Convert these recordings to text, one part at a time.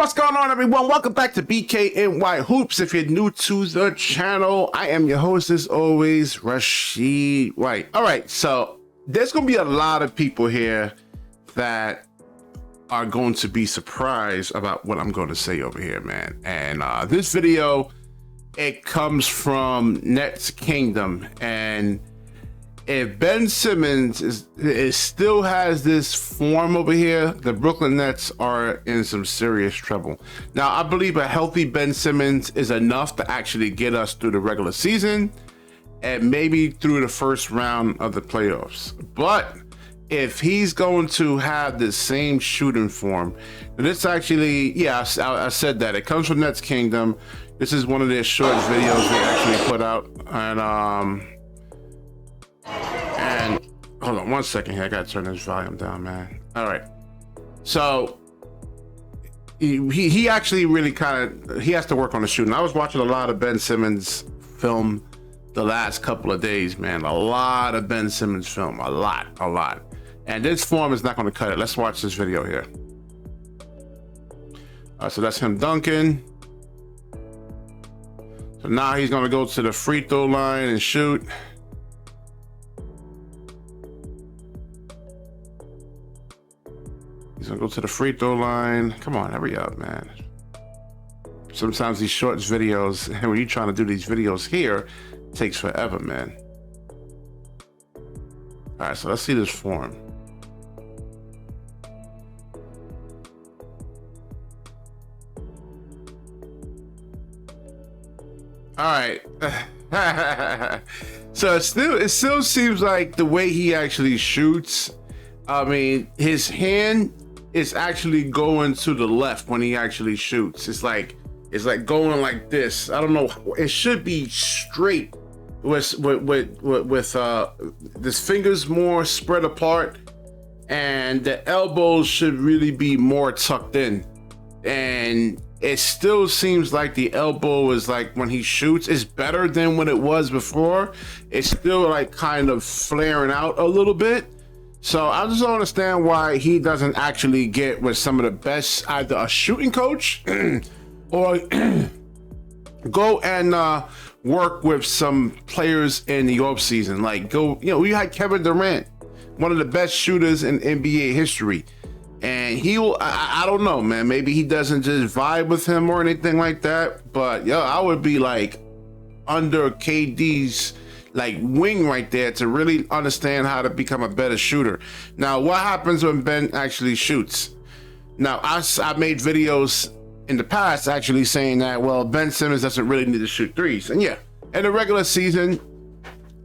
What's going on, everyone? Welcome back to BKNY Hoops. If you're new to the channel, I am your host, as always, Rasheed White. All right, so there's going to be a lot of people here that are going to be surprised about what I'm going to say over here, man. And this video, it comes from Nets Kingdom. And if Ben Simmons still has this form over here, the Brooklyn Nets are in some serious trouble. Now, I believe a healthy Ben Simmons is enough to actually get us through the regular season and maybe through the first round of the playoffs. But if he's going to have the same shooting form, this actually, yeah, I said that. It comes from Nets Kingdom. This is one of their short videos they actually put out. And hold on one second here. I gotta turn this volume down, man. All right. So he actually really he has to work on the shooting. I was watching a lot of Ben Simmons film the last couple of days, man. A lot of Ben Simmons film. A lot. And this form is not going to cut it. Let's watch this video here. All right, so that's him dunking. So now he's going to go to the free throw line and shoot. He's gonna go to the free throw line. Come on, hurry up, man. Sometimes these short videos, and when you're trying to do these videos here, it takes forever, man. All right, so let's see this form. All right. So it still seems like the way he actually shoots, I mean, his hand is actually going to the left when he actually shoots. It's like going like this. I don't know. It should be straight with his fingers more spread apart, and the elbows should really be more tucked in. And it still seems like the elbow is like, when he shoots, is better than what it was before. It's still like kind of flaring out a little bit. So I just don't understand why he doesn't actually get with some of the best, either a shooting coach or go and work with some players in the off season. Like we had Kevin Durant, one of the best shooters in NBA history. And I don't know, man, maybe he doesn't just vibe with him or anything like that. But I would be like under KD's like wing right there to really understand how to become a better shooter. Now, what happens when Ben actually shoots? Now, I made videos in the past actually saying that, well, Ben Simmons doesn't really need to shoot threes. And yeah, in the regular season,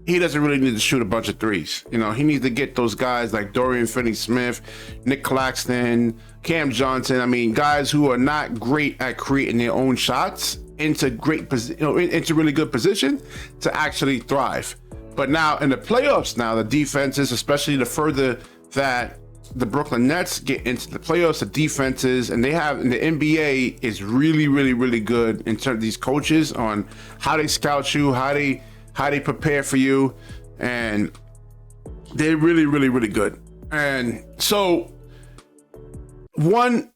he doesn't really need to shoot a bunch of threes. He needs to get those guys like Dorian Finney-Smith, Nick Claxton, Cam Johnson. I mean, guys who are not great at creating their own shots into into really good position to actually thrive. But now in the playoffs, now the defenses, especially the further that the Brooklyn Nets get into the playoffs, the defenses, and the NBA is really good in terms of these coaches on how they scout you, how they prepare for you, and they're really good. And so one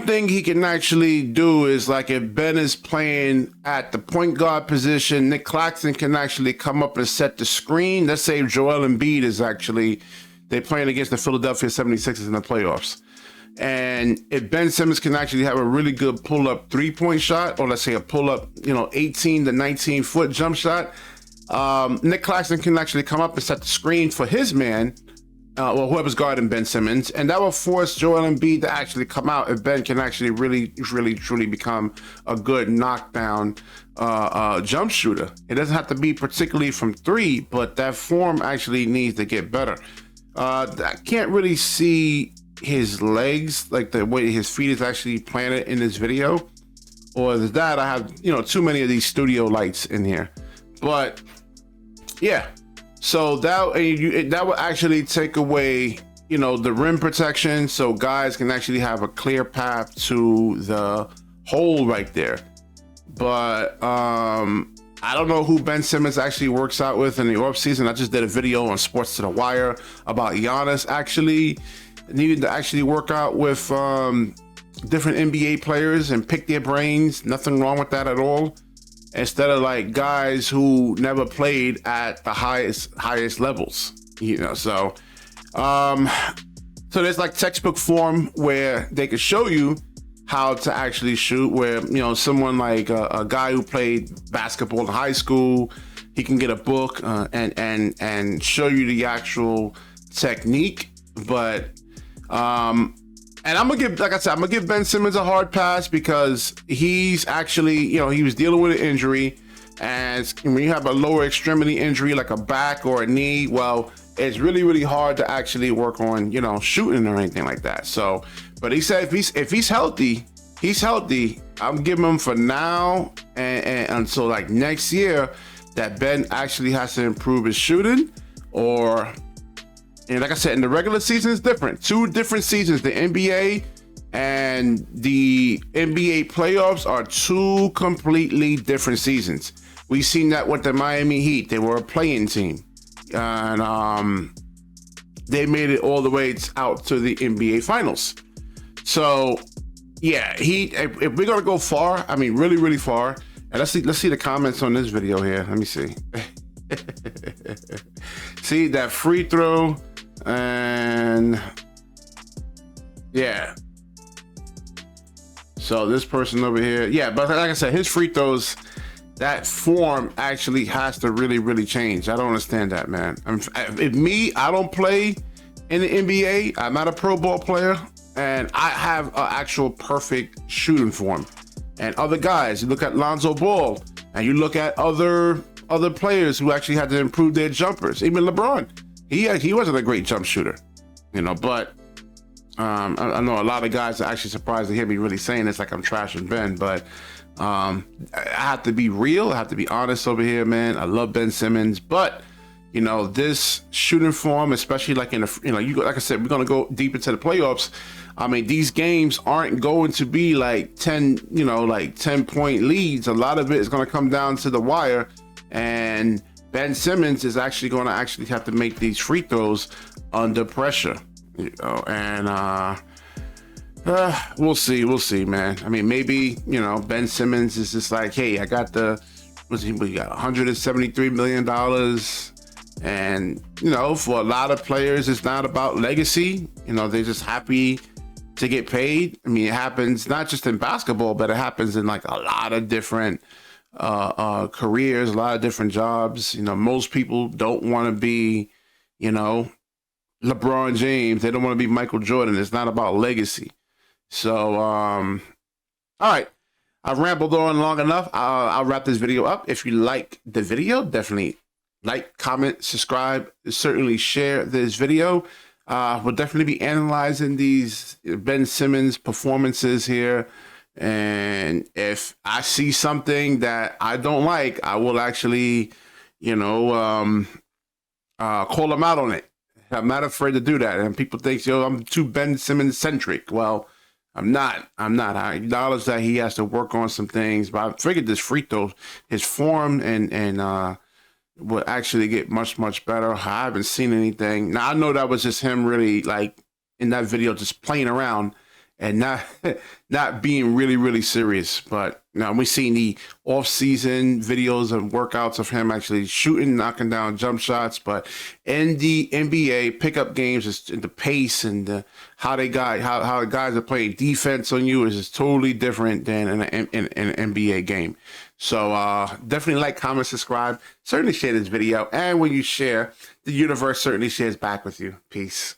thing he can actually do is, like, if Ben is playing at the point guard position, Nick Claxton can actually come up and set the screen. Let's say Joel Embiid is they're playing against the Philadelphia 76ers in the playoffs. And if Ben Simmons can actually have a really good pull-up three-point shot, or let's say a pull-up, 18 to 19 foot jump shot, Nick Claxton can actually come up and set the screen for his man, or whoever's guarding Ben Simmons, and that will force Joel Embiid to actually come out if Ben can actually really truly become a good knockdown jump shooter. It doesn't have to be particularly from three, but that form actually needs to get better. I can't really see his legs, like the way his feet is actually planted in this video, or is that I have too many of these studio lights in here. But yeah, so that will actually take away the rim protection, so guys can actually have a clear path to the hole right there. But I don't know who Ben Simmons actually works out with in the offseason. I just did a video on Sports to the Wire about Giannis actually needing to actually work out with different NBA players and pick their brains. Nothing wrong with that at all. Instead of like guys who never played at the highest levels, you know. So there's like textbook form where they could show you how to actually shoot, where, you know, someone like a guy who played basketball in high school, he can get a book and show you the actual technique. But and I'm gonna give, like I said, I'm gonna give Ben Simmons a hard pass because he's actually, you know, he was dealing with an injury, and when you have a lower extremity injury like a back or a knee, well, it's really hard to actually work on, you know, shooting or anything like that. So, but he said if he's healthy, he's healthy. I'm giving him for now and until like next year that Ben actually has to improve his shooting. Or, and like I said, in the regular season is different. 2 different seasons. The NBA and the NBA playoffs are 2 completely different seasons. We've seen that with the Miami Heat. They were a play-in team, and they made it all the way out to the NBA Finals. So, yeah, if we're gonna go far, I mean, really far. And let's see the comments on this video here. Let me see. See that free throw, and yeah. So this person over here, yeah, but like I said, his free throws, that form actually has to really change. I don't understand that, man. I don't play in the NBA. I'm not a pro ball player, and I have an actual perfect shooting form. And other guys, you look at Lonzo Ball, and you look at other players who actually had to improve their jumpers. Even LeBron, he wasn't a great jump shooter, you know. But I know a lot of guys are actually surprised to hear me really saying this, like I'm trashing Ben. But I have to be real. I have to be honest over here, man. I love Ben Simmons, but you know, this shooting form, especially like in the, you know, like I said, we're gonna go deep into the playoffs. I mean, these games aren't going to be like 10, you know, like 10-point leads. A lot of it is going to come down to the wire, and Ben Simmons is actually going to have to make these free throws under pressure, you know. And we'll see, man. I mean, maybe, you know, Ben Simmons is just like, hey, I got we got $173 million. And, you know, for a lot of players, it's not about legacy. You know, they're just happy to get paid. I mean, it happens not just in basketball, but it happens in like a lot of different careers, a lot of different jobs. You know, most people don't want to be, you know, LeBron James. They don't want to be Michael Jordan. It's not about legacy. So, all right. I've rambled on long enough. I'll wrap this video up. If you like the video, definitely like, comment, subscribe, certainly share this video. We'll definitely be analyzing these Ben Simmons performances here. And if I see something that I don't like, I will actually, you know, call him out on it. I'm not afraid to do that. And people think, yo, I'm too Ben Simmons centric. Well, I'm not. I acknowledge that he has to work on some things, but I figured this free throw, his form and will actually get much better. I haven't seen anything. Now, I know that was just him really, like, in that video, just playing around and not being really serious. But now we've seen the off-season videos and workouts of him actually shooting, knocking down jump shots. But in the NBA pickup games, it's the pace and how the guys are playing defense on you is just totally different than in an NBA game. So definitely like, comment, subscribe, certainly share this video. And when you share, the universe certainly shares back with you. Peace.